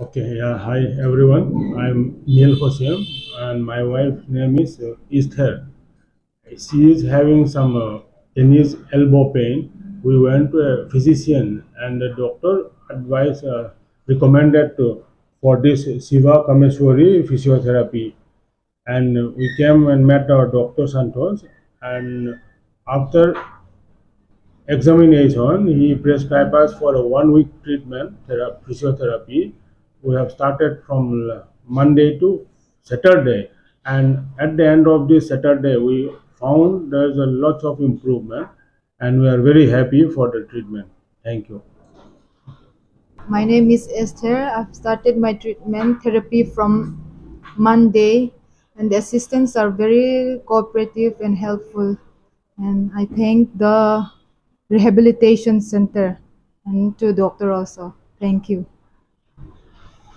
Okay, yeah, hi everyone. I'm Neil Hossein, and my wife's name is Esther. She is having some tennis elbow pain. We went to a physician, and the doctor advised, recommended for this Shiva Kameshwari physiotherapy. And we came and met our doctor Santos, and after examination, he prescribed us for a 1 week treatment, physiotherapy. We have started from Monday to Saturday, and at the end of this Saturday, we found there's a lot of improvement, and we are very happy for the treatment. Thank you. My name is Esther. I've started my treatment therapy from Monday, and the assistants are very cooperative and helpful. And I thank the rehabilitation center and to doctor also. Thank you.